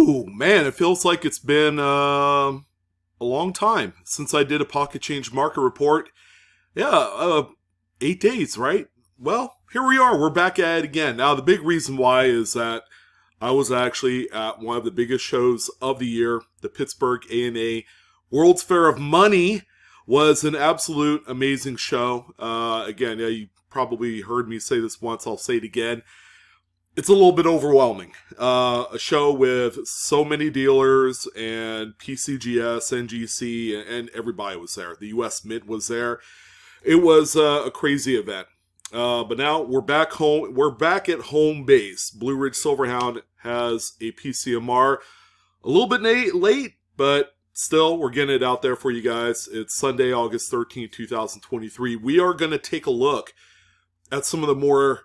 Ooh, man, it feels like it's been a long time since I did a pocket change market report. Yeah, 8 days, right? Well, here we are. We're back at it again. Now, the big reason why is that I was actually at one of the biggest shows of the year, the Pittsburgh ANA World's Fair of Money. Was an absolute amazing show. Again, yeah, you probably heard me say this once. I'll say it again. It's a little bit overwhelming. A show with so many dealers and PCGS, NGC, and everybody was there. The US Mint was there. It was a crazy event. But now we're back home. We're back at home base. BlueRidgeSilverhound has a PCMR. A little bit late, but still, we're getting it out there for you guys. It's Sunday, August 13th, 2023. We are going to take a look at some of the more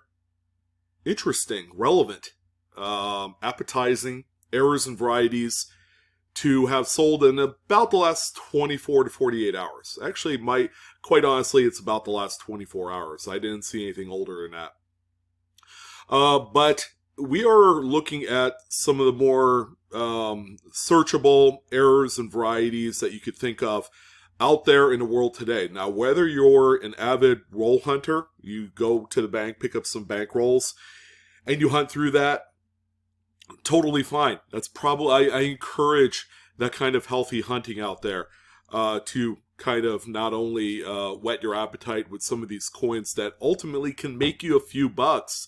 interesting, relevant, appetizing errors and varieties to have sold in about the last 24 to 48 hours. Actually, quite honestly, it's about the last 24 hours. I didn't see anything older than that. But we are looking at some of the more searchable errors and varieties that you could think of out there in the world today. Now, whether you're an avid roll hunter, you go to the bank, pick up some bank rolls, and you hunt through that, totally fine. That's probably, I encourage that kind of healthy hunting out there to kind of not only whet your appetite with some of these coins that ultimately can make you a few bucks,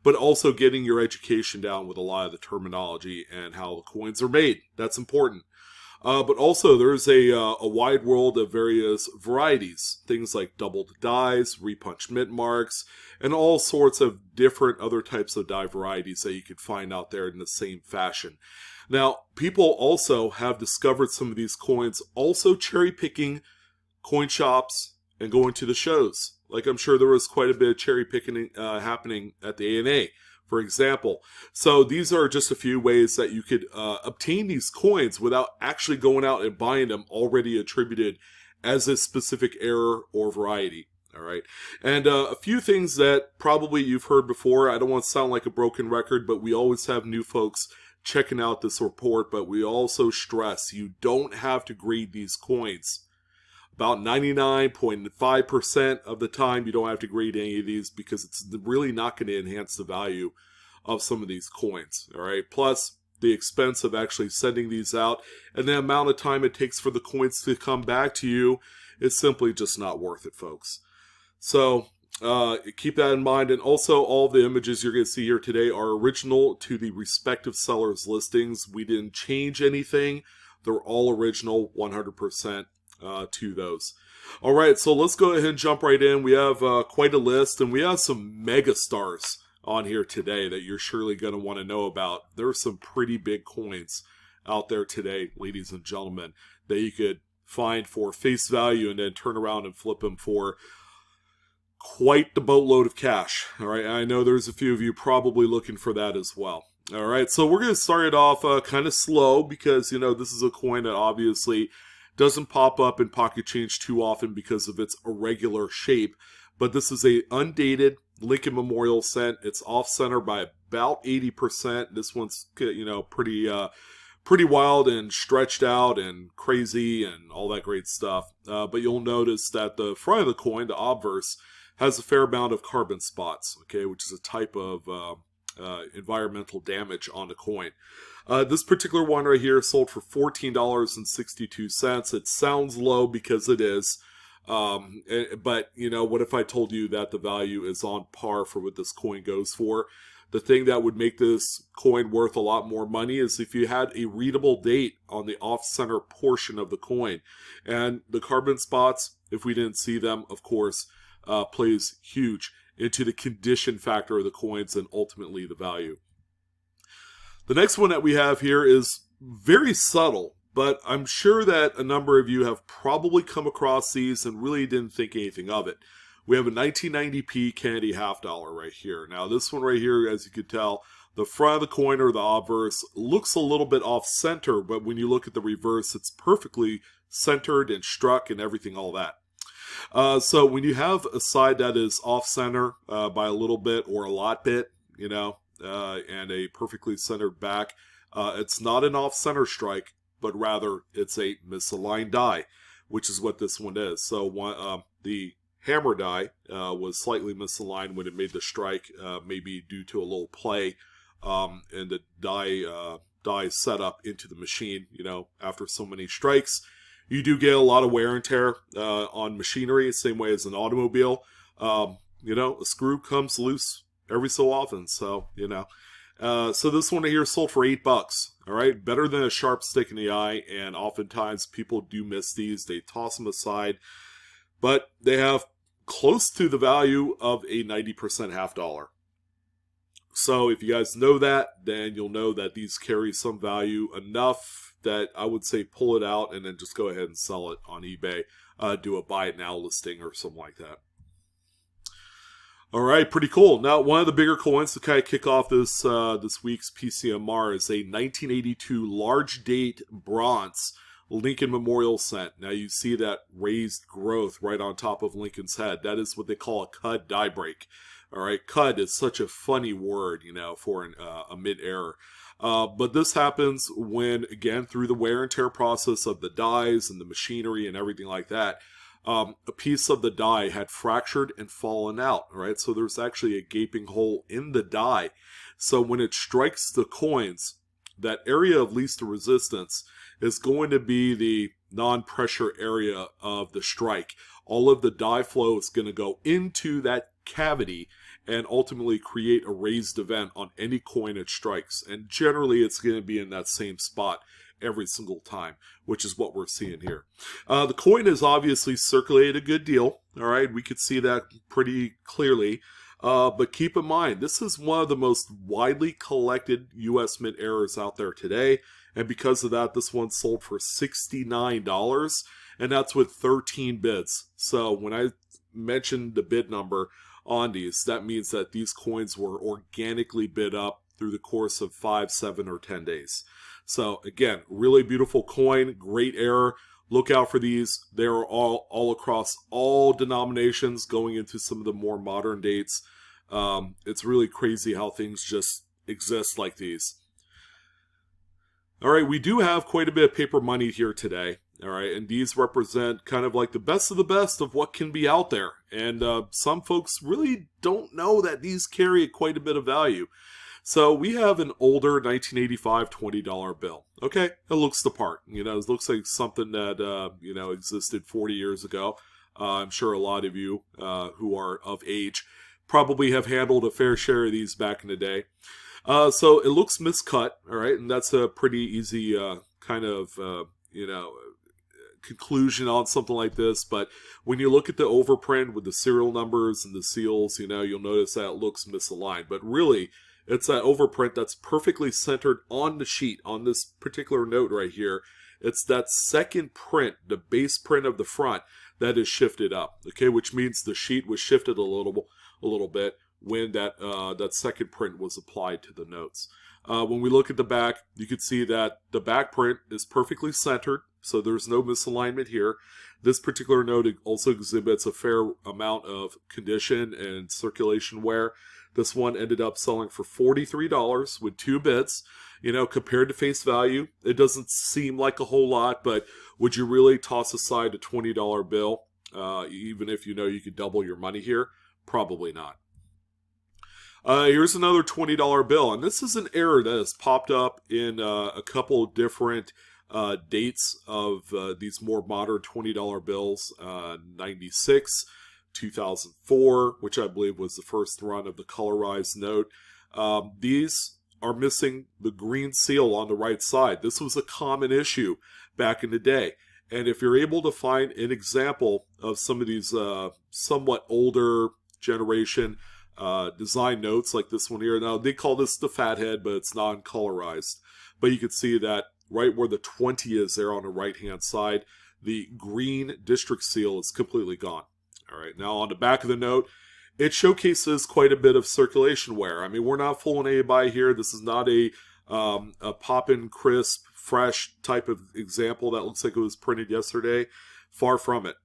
but also getting your education down with a lot of the terminology and how the coins are made. That's important. But also, there's a wide world of various varieties. Things like doubled dies, repunched mint marks, and all sorts of different other types of die varieties that you could find out there in the same fashion. Now, people also have discovered some of these coins also cherry-picking coin shops and going to the shows. Like, I'm sure there was quite a bit of cherry picking happening at the ANA, for example. So these are just a few ways that you could obtain these coins without actually going out and buying them already attributed as a specific error or variety. All right. And a few things that probably you've heard before. I don't want to sound like a broken record, but we always have new folks checking out this report. But we also stress you don't have to grade these coins. About 99.5% of the time, you don't have to grade any of these because it's really not going to enhance the value of some of these coins. All right. Plus, the expense of actually sending these out and the amount of time it takes for the coins to come back to you is simply just not worth it, folks. So keep that in mind. And also, all the images you're going to see here today are original to the respective sellers' listings. We didn't change anything. They're all original, 100%. To those. All right, so let's go ahead and jump right in. We have quite a list, and we have some mega stars on here today that you're surely going to want to know about. There are some pretty big coins out there today, ladies and gentlemen, that you could find for face value and then turn around and flip them for quite the boatload of cash. All right, I know there's a few of you probably looking for that as well. All right, so we're going to start it off kind of slow because, you know, this is a coin that obviously doesn't pop up in pocket change too often because of its irregular shape. But this is a undated Lincoln Memorial cent. It's off center by about 80%. This one's, you know, pretty wild and stretched out and crazy and all that great stuff. But you'll notice that the front of the coin, the obverse, has a fair amount of carbon spots, okay, which is a type of environmental damage on the coin. This particular one right here sold for $14.62. It sounds low because it is. But, you know, what if I told you that the value is on par for what this coin goes for? The thing that would make this coin worth a lot more money is if you had a readable date on the off-center portion of the coin. And the carbon spots, if we didn't see them, of course, plays huge into the condition factor of the coins and ultimately the value. The next one that we have here is very subtle, but I'm sure that a number of you have probably come across these and really didn't think anything of it. We have a 1990p Kennedy half dollar right here. Now this one right here, as you can tell, the front of the coin or the obverse looks a little bit off center, but when you look at the reverse, it's perfectly centered and struck and everything, all that. So when you have a side that is off center by a little bit or a lot bit, you know, and a perfectly centered back, It's not an off-center strike, but rather it's a misaligned die, which is what this one is. So the hammer die was slightly misaligned when it made the strike, maybe due to a little play and the die setup into the machine. After so many strikes, you do get a lot of wear and tear on machinery, same way as an automobile. A screw comes loose every so often, so so this one here sold for $8. All right, better than a sharp stick in the eye, and oftentimes people do miss these. They toss them aside, but they have close to the value of a 90% half dollar. So if you guys know that, then you'll know that these carry some value enough that I would say pull it out and then just go ahead and sell it on eBay. Do a buy it now listing or something like that. All right, pretty cool. Now, one of the bigger coins to kind of kick off this week's PCMR is a 1982 large date bronze Lincoln Memorial cent. Now, you see that raised growth right on top of Lincoln's head. That is what they call a cud die break. All right, cud is such a funny word, for a mid-error. But this happens when, again, through the wear and tear process of the dies and the machinery and everything like that, a piece of the die had fractured and fallen out, right? So there's actually a gaping hole in the die. So when it strikes the coins, that area of least resistance is going to be the non-pressure area of the strike. All of the die flow is going to go into that cavity and ultimately create a raised event on any coin it strikes. And generally it's going to be in that same spot every single time, which is what we're seeing here. The coin is obviously circulated a good deal. All right, we could see that pretty clearly. But keep in mind, this is one of the most widely collected U.S. mint errors out there today. And because of that, this one sold for $69, and that's with 13 bids. So when I mentioned the bid number on these, that means that these coins were organically bid up through the course of 5, 7, or 10 days. So again, really beautiful coin, great error. Look out for these. They're all across all denominations, going into some of the more modern dates. It's really crazy how things just exist like these. All right, we do have quite a bit of paper money here today. All right, and these represent kind of like the best of what can be out there. And some folks really don't know that these carry quite a bit of value. So we have an older 1985 $20 bill. Okay, it looks the part. It looks like something that, existed 40 years ago. I'm sure a lot of you who are of age probably have handled a fair share of these back in the day. So it looks miscut, all right, and that's a pretty easy kind of, conclusion on something like this. But when you look at the overprint with the serial numbers and the seals, you'll notice that it looks misaligned. But really, it's that overprint that's perfectly centered on the sheet, on this particular note right here. It's that second print, the base print of the front, that is shifted up, okay, which means the sheet was shifted a little bit when that second print was applied to the notes. When we look at the back, you can see that the back print is perfectly centered, so there's no misalignment here. This particular note also exhibits a fair amount of condition and circulation wear. This one ended up selling for $43 with 2 bids. Compared to face value, it doesn't seem like a whole lot, but would you really toss aside a $20 bill, even if you could double your money here? Probably not. Here's another $20 bill, and this is an error that has popped up in a couple of different dates of these more modern $20 bills. 96, 2004, which I believe was the first run of the colorized note. These are missing the green seal on the right side. This was a common issue back in the day. And if you're able to find an example of some of these somewhat older generation design notes like this one here. Now, they call this the fathead, but it's non-colorized. But you can see that right where the 20 is there on the right-hand side, the green district seal is completely gone. All right, now on the back of the note, it showcases quite a bit of circulation wear. I mean, we're not fooling anybody here. This is not a pop-in crisp, fresh type of example that looks like it was printed yesterday. Far from it.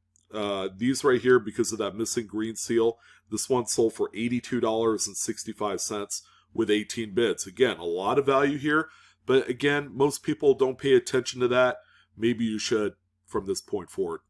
These right here, because of that missing green seal, this one sold for $82.65 with 18 bids. Again, a lot of value here, But again, most people don't pay attention to that. Maybe you should from this point forward.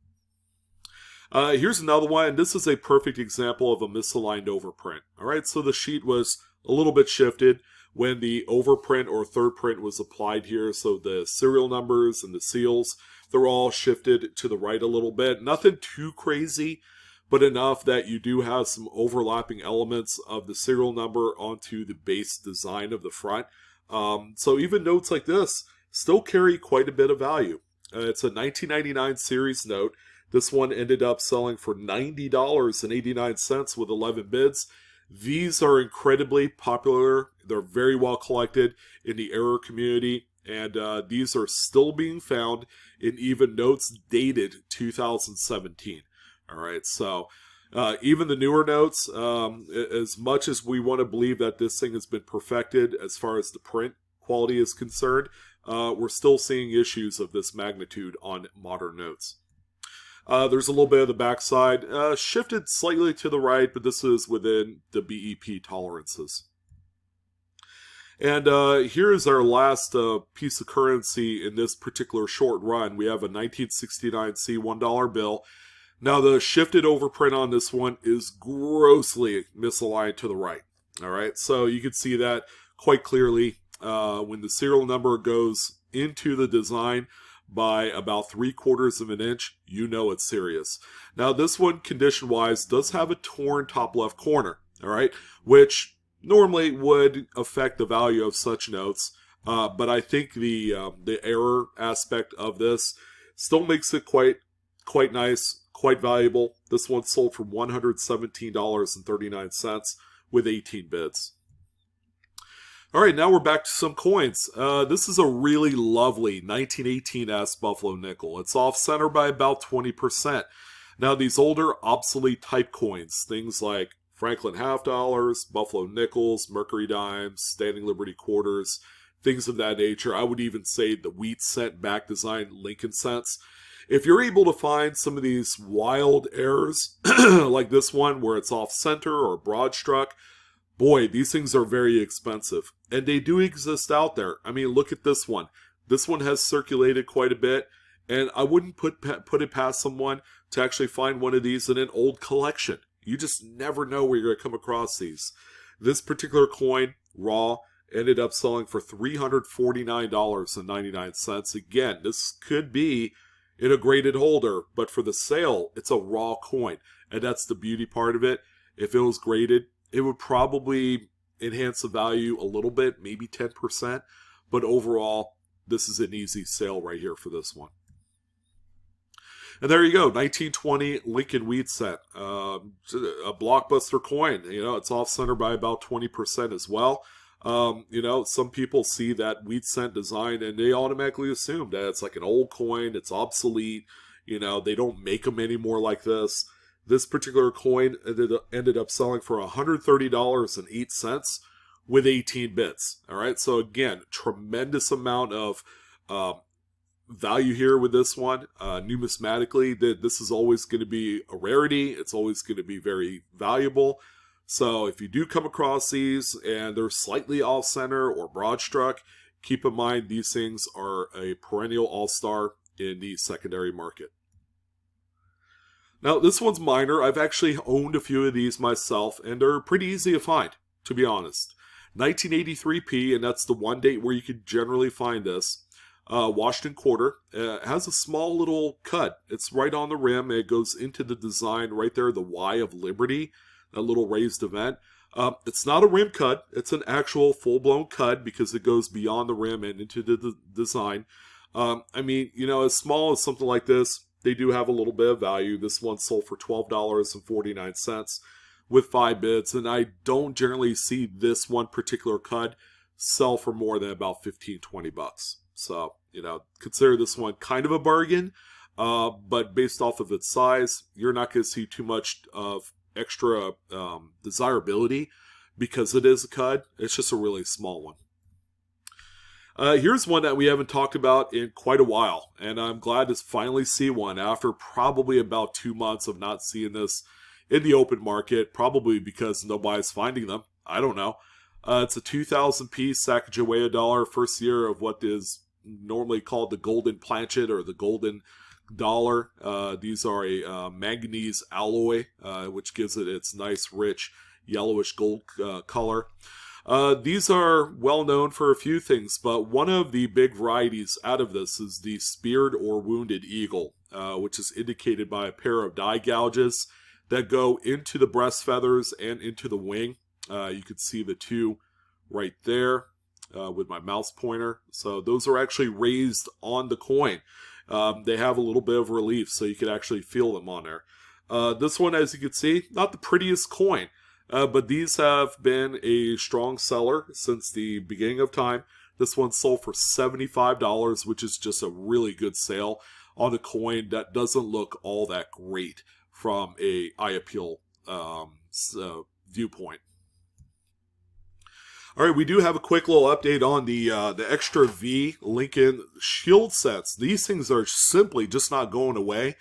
Here's another one. This is a perfect example of a misaligned overprint. All right, so the sheet was a little bit shifted when the overprint or third print was applied here. So the serial numbers and the seals, they're all shifted to the right a little bit. Nothing too crazy, but enough that you do have some overlapping elements of the serial number onto the base design of the front. So even notes like this still carry quite a bit of value. It's a 1999 series note. This one ended up selling for $90.89 with 11 bids. These are incredibly popular. They're very well collected in the error community, and these are still being found in even notes dated 2017. All right, so even the newer notes, as much as we want to believe that this thing has been perfected as far as the print quality is concerned, we're still seeing issues of this magnitude on modern notes. There's a little bit of the backside, shifted slightly to the right, but this is within the BEP tolerances. And here is our last piece of currency in this particular short run. We have a 1969 C $1 bill. Now the shifted overprint on this one is grossly misaligned to the right. All right, so you can see that quite clearly when the serial number goes into the design by about 3/4 of an inch, you know it's serious. Now this one, condition-wise, does have a torn top left corner, all right, which normally would affect the value of such notes, but I think the error aspect of this still makes it quite nice, quite valuable. This one sold for $117.39 with 18 bids. All right, now we're back to some coins. This is a really lovely 1918 Buffalo nickel. It's off-center by about 20%. Now, these older obsolete type coins, things like Franklin half dollars, Buffalo nickels, Mercury dimes, Standing Liberty quarters, things of that nature. I would even say the wheat cent back design Lincoln cents. If you're able to find some of these wild errors, like this one where it's off-center or broad struck, boy, these things are very expensive. And they do exist out there. I mean, look at this one. This one has circulated quite a bit. And I wouldn't put it past someone to actually find one of these in an old collection. You just never know where you're going to come across these. This particular coin, raw, ended up selling for $349.99. Again, this could be in a graded holder, but for the sale, it's a raw coin. And that's the beauty part of it. If it was graded, it would probably enhance the value a little bit, maybe 10%. But overall, this is an easy sale right here for this one. And there you go, 1920 Lincoln wheat cent. A blockbuster coin. You know, it's off-center by about 20% as well. You know, some people see that wheat cent design and they automatically assume that it's like an old coin, it's obsolete. You know, they don't make them anymore like this. This particular coin ended up selling for $130.08 with 18 bits. All right, so again, tremendous amount of value here with this one. Numismatically, this is always going to be a rarity. It's always going to be very valuable. So if you do come across these and they're slightly off-center or broad-struck, keep in mind these things are a perennial all-star in the secondary market. Now, this one's minor. I've actually owned a few of these myself, and they're pretty easy to find, to be honest. 1983p, and that's the one date where you could generally find this. Washington quarter. Has a small little cut. It's right on the rim. It goes into the design right there, the Y of Liberty, a little raised event. It's not a rim cut. It's an actual full-blown cut because it goes beyond the rim and into the design. I mean, you know, as small as something like this, they do have a little bit of value. This one sold for $12.49 with 5 bids, and I don't generally see this one particular cut sell for more than about $15-20. So, you know, consider this one kind of a bargain, but based off of its size, you're not going to see too much of extra desirability because it is a cut. It's just a really small one. Here's one that we haven't talked about in quite a while, and I'm glad to finally see one after probably about 2 months of not seeing this in the open market, probably because nobody's finding them. I don't know. It's a 2,000 piece Sacagawea dollar, first year of what is normally called the golden planchet or the golden dollar. These are a manganese alloy, which gives it its nice, rich, yellowish gold color. These are well known for a few things, but one of the big varieties out of this is the speared or wounded eagle, which is indicated by a pair of die gouges that go into the breast feathers and into the wing. You can see the two right there with my mouse pointer. So those are actually raised on the coin. They have a little bit of relief, so you can actually feel them on there. This one, as you can see, not the prettiest coin, but these have been a strong seller since the beginning of time. This one sold for $75, which is just a really good sale on a coin that doesn't look all that great from a eye appeal viewpoint. All right, we do have a quick little update on the Extra V Lincoln Shield sets. These things are simply just not going away.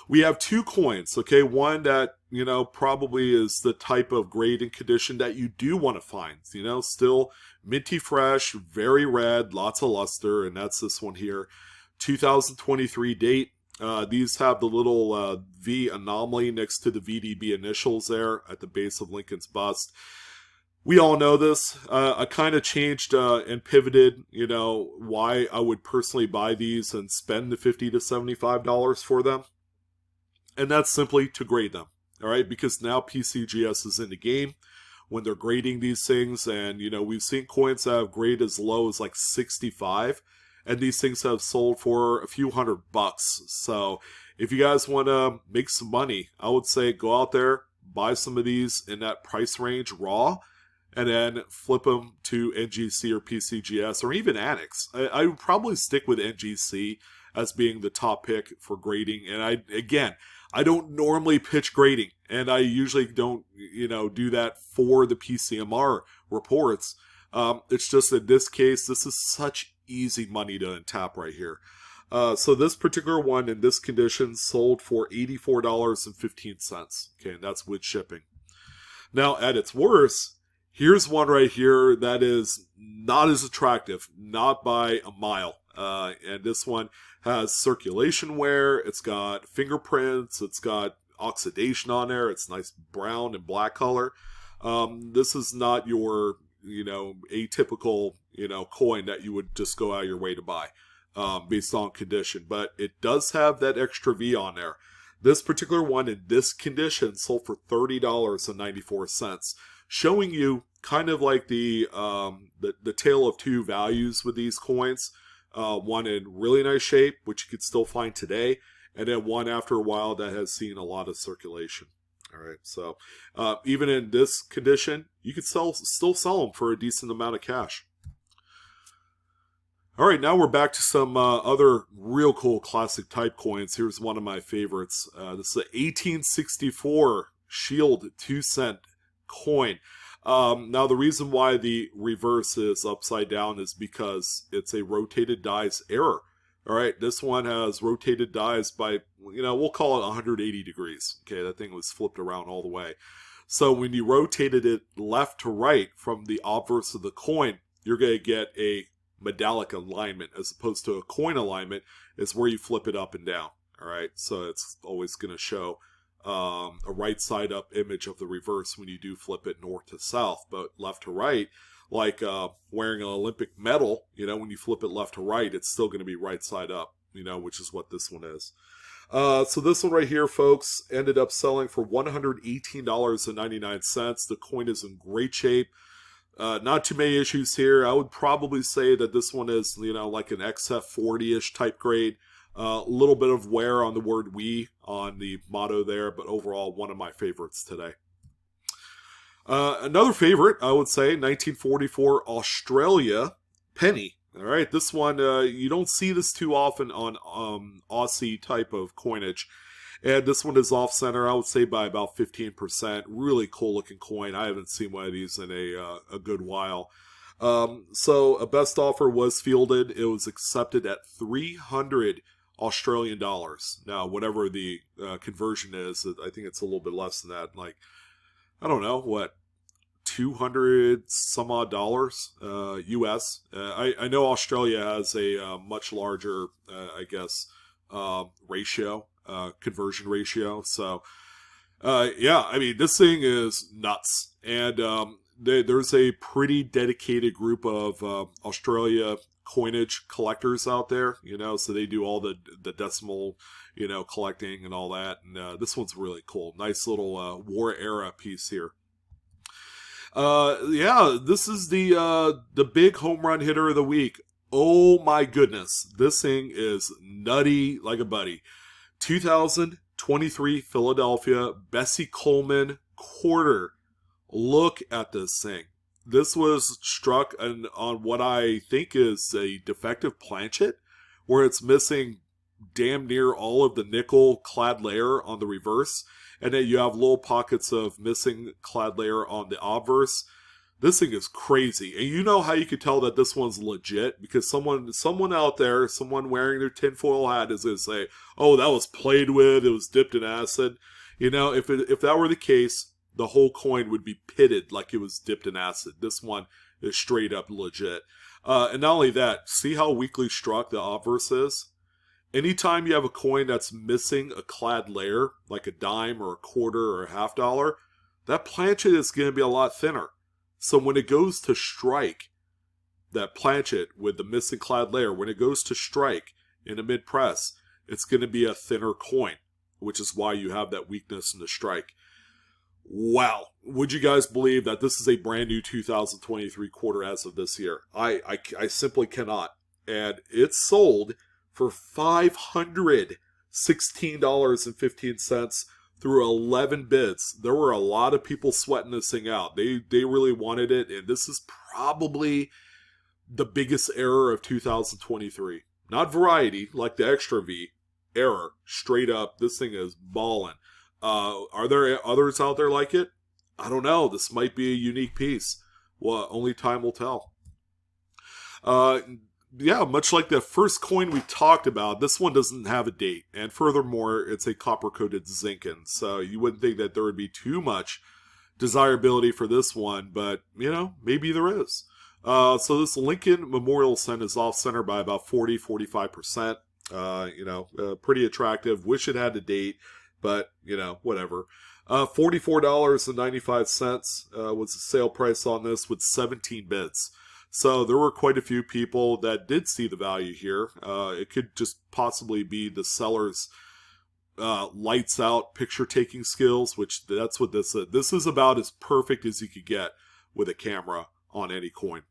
We have two coins, okay? One that, you know, probably is the type of grade and condition that you do want to find. You know, still minty fresh, very red, lots of luster, and that's this one here. 2023 date. These have the little V anomaly next to the VDB initials there at the base of Lincoln's bust. We all know this. I kind of changed and pivoted, you know, why I would personally buy these and spend the $50 to $75 for them. And that's simply to grade them, all right? Because now PCGS is in the game when they're grading these things. And, you know, we've seen coins that have grade as low as like 65. And these things have sold for a few $100. So if you guys want to make some money, I would say go out there, buy some of these in that price range raw, and then flip them to NGC or PCGS or even Annex. I would probably stick with NGC as being the top pick for grading. And I don't normally pitch grading, and I usually don't, you know, do that for the PCMR reports. It's just in this case, this is such easy money to untap right here. So this particular one in this condition sold for $84.15. Okay, and that's with shipping. Now, at its worst, here's one right here that is not as attractive, not by a mile. And this one has circulation wear, it's got fingerprints, it's got oxidation on there, it's nice brown and black color. This is not your, you know, atypical, you know, coin that you would just go out of your way to buy based on condition. But it does have that extra V on there. This particular one in this condition sold for $30.94, showing you kind of like the tale of two values with these coins. One in really nice shape, which you could still find today, and then one after a while that has seen a lot of circulation. All right, so even in this condition, you could still sell them for a decent amount of cash. All right, now we're back to some other real cool classic type coins. Here's one of my favorites. This is the 1864 Shield 2-cent coin. Now, the reason why the reverse is upside down is because it's a rotated dies error. All right, this one has rotated dies by, you know, we'll call it 180 degrees. Okay, that thing was flipped around all the way. So when you rotated it left to right from the obverse of the coin, you're going to get a medallic alignment as opposed to a coin alignment is where you flip it up and down. All right, so it's always going to show a right side up image of the reverse when you do flip it north to south, but left to right, like wearing an Olympic medal, you know, when you flip it left to right, it's still going to be right side up, you know, which is what this one is. So this one right here, folks, ended up selling for $118.99. The coin is in great shape. Not too many issues here. I would probably say that this one is, you know, like an XF40-ish type grade. A little bit of wear on the word "we" on the motto there, but overall, one of my favorites today. Another favorite, I would say, 1944 Australia penny. All right, this one, you don't see this too often on Aussie type of coinage. And this one is off-center, I would say, by about 15%. Really cool-looking coin. I haven't seen one of these in a good while. So a best offer was fielded. It was accepted at 300 Australian dollars. Now, whatever the conversion is, I think it's a little bit less than that. Like, I don't know, what, $200 some odd dollars US. I know Australia has a much larger, I guess, ratio, conversion ratio. So, yeah, I mean, this thing is nuts. And there's a pretty dedicated group of Australia coinage collectors out there, so they do all the decimal, collecting and all that. And this one's really cool. Nice little war era piece here. Yeah, this is the big home run hitter of the week. Oh my goodness, this thing is nutty like a buddy. 2023 Philadelphia Bessie Coleman quarter. Look at this thing. This was struck on what I think is a defective planchet, where it's missing damn near all of the nickel clad layer on the reverse, and then you have little pockets of missing clad layer on the obverse. This thing is crazy. And you know how you could tell that this one's legit? Because someone out there, someone wearing their tinfoil hat is going to say, oh, that was played with, it was dipped in acid. If that were the case, the whole coin would be pitted like it was dipped in acid. This one is straight up legit. And not only that, see how weakly struck the obverse is? Anytime you have a coin that's missing a clad layer, like a dime or a quarter or a $half, that planchet is going to be a lot thinner. So when it goes to strike, that planchet with the missing clad layer, when it goes to strike in a mid-press, it's going to be a thinner coin, which is why you have that weakness in the strike. Wow. Would you guys believe that this is a brand new 2023 quarter as of this year? I simply cannot. And it's sold for $516.15 through 11 bids. There were a lot of people sweating this thing out. They really wanted it, and this is probably the biggest error of 2023. Not variety, like the Extra V. Error. Straight up, this thing is ballin'. Are there others out there like it? I don't know. This might be a unique piece. Well, only time will tell. Yeah, much like the first coin we talked about, this one doesn't have a date. And furthermore, it's a copper-coated zinc-in. So you wouldn't think that there would be too much desirability for this one. But, maybe there is. So this Lincoln Memorial Cent is off-center by about 40-45%. Pretty attractive. Wish it had a date. But, whatever. $44.95 was the sale price on this with 17 bids. So there were quite a few people that did see the value here. It could just possibly be the seller's lights out picture taking skills, which that's what this is. This is about as perfect as you could get with a camera on any coin.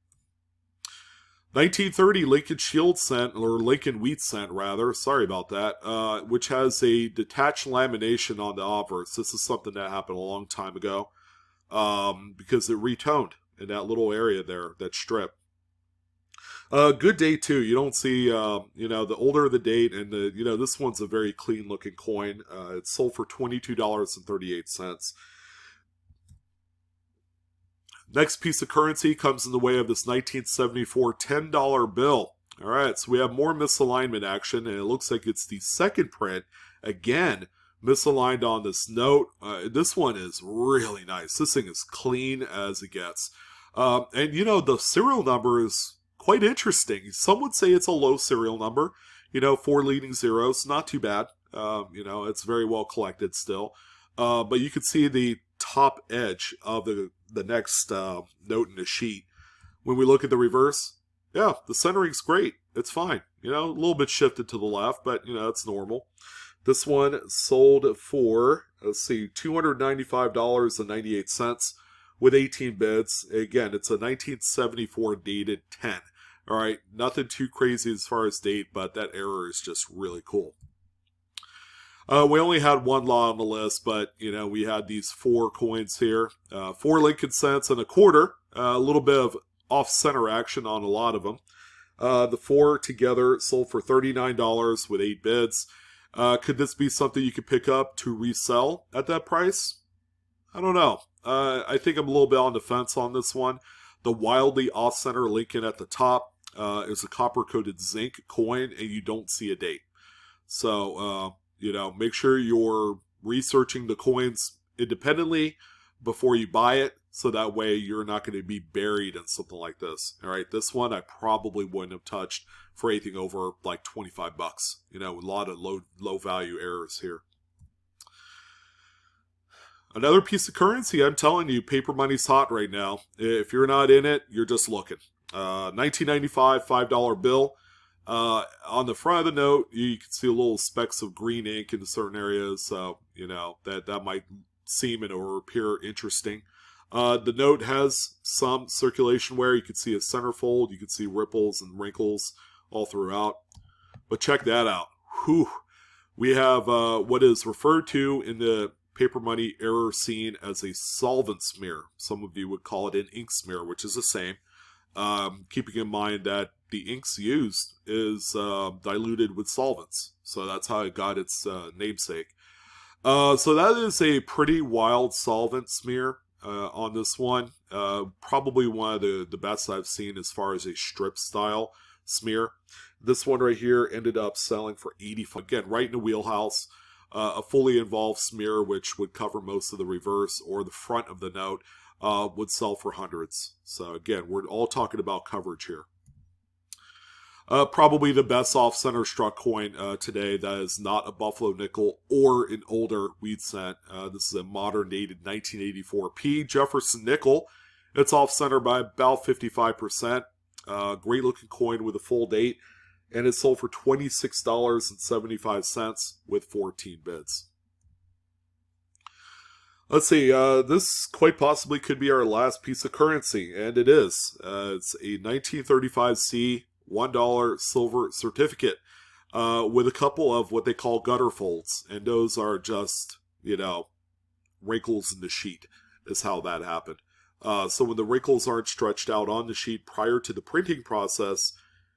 1930 Lincoln Shield Cent, or Lincoln Wheat Cent rather, sorry about that, which has a detached lamination on the obverse. This is something that happened a long time ago because it retoned in that little area there, that strip. Good date too. You don't see, the older the date, and this one's a very clean looking coin. It's sold for $22.38. Next piece of currency comes in the way of this 1974 $10 bill. All right, so we have more misalignment action, and it looks like it's the second print. Again, misaligned on this note. This one is really nice. This thing is clean as it gets. And the serial number is quite interesting. Some would say it's a low serial number. 4 leading zeros, not too bad. It's very well collected still. But you can see the top edge of the next note in the sheet. When we look at the reverse, yeah, the centering's great. It's fine. A little bit shifted to the left, but it's normal. This one sold for, $295.98 with 18 bids. Again, it's a 1974 dated 10. All right, nothing too crazy as far as date, but that error is just really cool. We only had one lot on the list, but, we had these 4 coins here. 4 Lincoln cents and a quarter. A little bit of off-center action on a lot of them. The 4 together sold for $39 with 8 bids. Could this be something you could pick up to resell at that price? I don't know. I think I'm a little bit on the fence on this one. The wildly off-center Lincoln at the top is a copper-coated zinc coin, and you don't see a date. So, make sure you're researching the coins independently before you buy it. so that way you're not going to be buried in something like this. All right, this one I probably wouldn't have touched for anything over like 25 bucks. You know, a lot of low value errors here. Another piece of currency, I'm telling you, paper money's hot right now. If you're not in it, you're just looking. 1995 $5 bill. On the front of the note, you can see a little specks of green ink in certain areas, so you know that might seem or appear interesting. The note has some circulation wear. You can see a centerfold, you can see ripples and wrinkles all throughout. But check that out. Whew. We have what is referred to in the paper money error scene as a solvent smear. Some of you would call it an ink smear, which is the same. Keeping in mind that the inks used is diluted with solvents. So that's how it got its namesake. So that is a pretty wild solvent smear on this one. Probably one of the best I've seen as far as a strip style smear. This one right here ended up selling for $85. Again, right in the wheelhouse. A fully involved smear, which would cover most of the reverse or the front of the note, would sell for hundreds. So again, we're all talking about coverage here. Probably the best off-center struck coin today that is not a buffalo nickel or an older weed cent. This is a modern dated 1984 P Jefferson nickel. It's off-center by about 55%. Great looking coin with a full date. And it sold for $26.75 with 14 bids. Let's see, this quite possibly could be our last piece of currency, and it is. It's a 1935C $1 silver certificate with a couple of what they call gutter folds, and those are just, you know, wrinkles in the sheet is how that happened. So when the wrinkles aren't stretched out on the sheet prior to the printing process,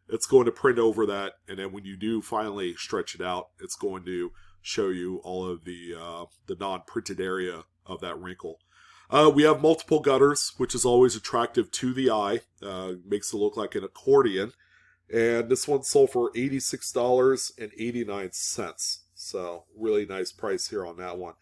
it's going to print over that, and then when you do finally stretch it out, it's going to show you all of the non-printed area of that wrinkle. We have multiple gutters, which is always attractive to the eye. Makes it look like an accordion. And this one sold for $86.89. So really nice price here on that one.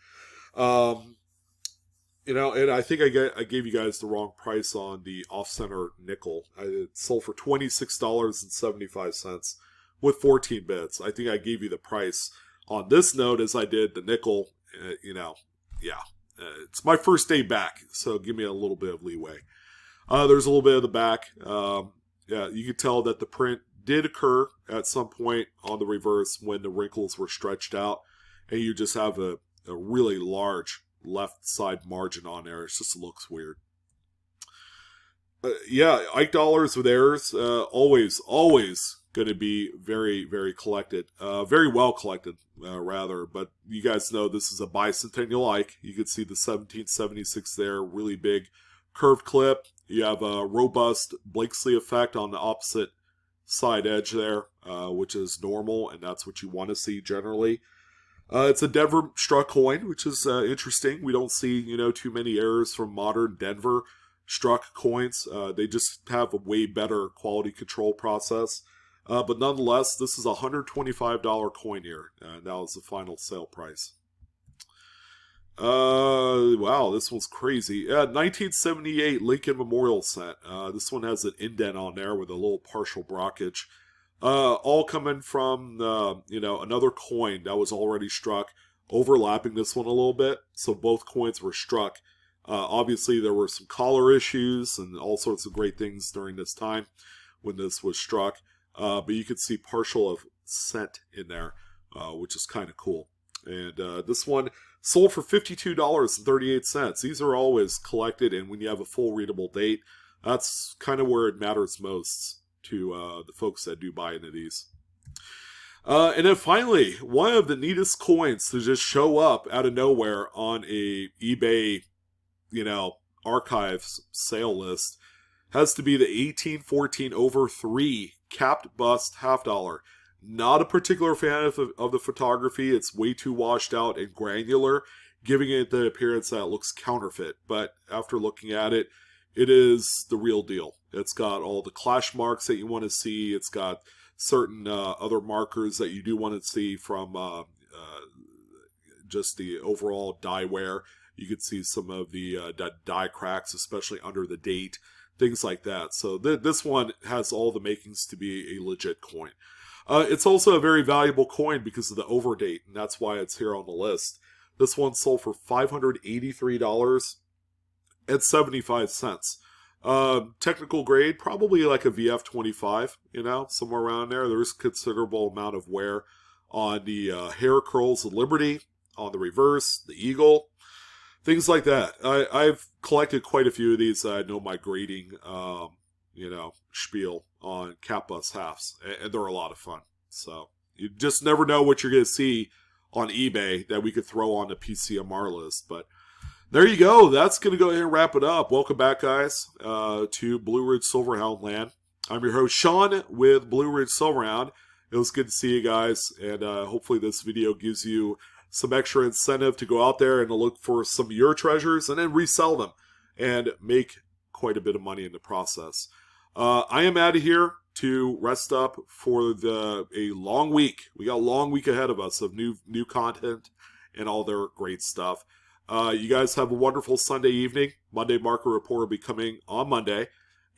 You know, and I think I gave you guys the wrong price on the off-center nickel. It sold for $26.75 with 14 bids. I think I gave you the price on this note as I did the nickel. You know, yeah. It's my first day back, so give me a little bit of leeway. There's a little bit of the back. Yeah, you can tell that the print did occur at some point on the reverse when the wrinkles were stretched out, and you just have a really large left side margin on there. It just looks weird. Yeah, Ike dollars with errors, always going to be very, very collected. Very well collected, rather. But you guys know this is a bicentennial Ike. You can see the 1776 there, really big curved clip. You have a robust Blakesley effect on the opposite side edge there, which is normal, and that's what you want to see generally. It's a Denver struck coin, which is interesting. We don't see, you know, too many errors from modern Denver struck coins. They just have a way better quality control process. But nonetheless, this is a $125 coin here. And that was the final sale price. Wow, this one's crazy. 1978 Lincoln Memorial Cent. This one has an indent on there with a little partial brockage. All coming from, you know, another coin that was already struck, overlapping this one a little bit. So both coins were struck. Obviously, there were some collar issues and all sorts of great things during this time when this was struck. But you can see partial of cent in there, which is kind of cool. And this one sold for $52.38. These are always collected, and when you have a full readable date, that's kind of where it matters most to the folks that do buy into these. And then finally, one of the neatest coins to just show up out of nowhere on a eBay, you know, archives sale list has to be the 1814 over 3 capped bust $50. Not a particular fan of the photography. It's way too washed out and granular, giving it the appearance that it looks counterfeit. But after looking at it, it is the real deal. It's got all the clash marks that you want to see. It's got certain other markers that you do want to see from just the overall die wear. you could see some of the die cracks, especially under the date, things like that. So this one has all the makings to be a legit coin. It's also a very valuable coin because of the overdate, and that's why it's here on the list. This one sold for $583.75. Technical grade, probably like a VF25, you know, somewhere around there. There's considerable amount of wear on the hair curls of Liberty, on the reverse, the eagle, things like that. I've collected quite a few of these. I know my grading, you know, spiel on cap bus halves, and they're a lot of fun. So you just never know what you're going to see on eBay that we could throw on the PCMR list. But there you go. That's going to go ahead and wrap it up. Welcome back, guys, to Blue Ridge Silverhound land. I'm your host, Sean, with Blue Ridge Silverhound. It was good to see you guys, and hopefully this video gives you some extra incentive to go out there and to look for some of your treasures and then resell them and make quite a bit of money in the process. I am out of here to rest up for a long week. We got a long week ahead of us of new content and all their great stuff. You guys have a wonderful Sunday evening. Monday Market Report will be coming on Monday.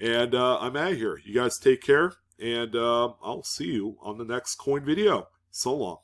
And I'm out of here. You guys take care. And I'll see you on the next coin video. So long.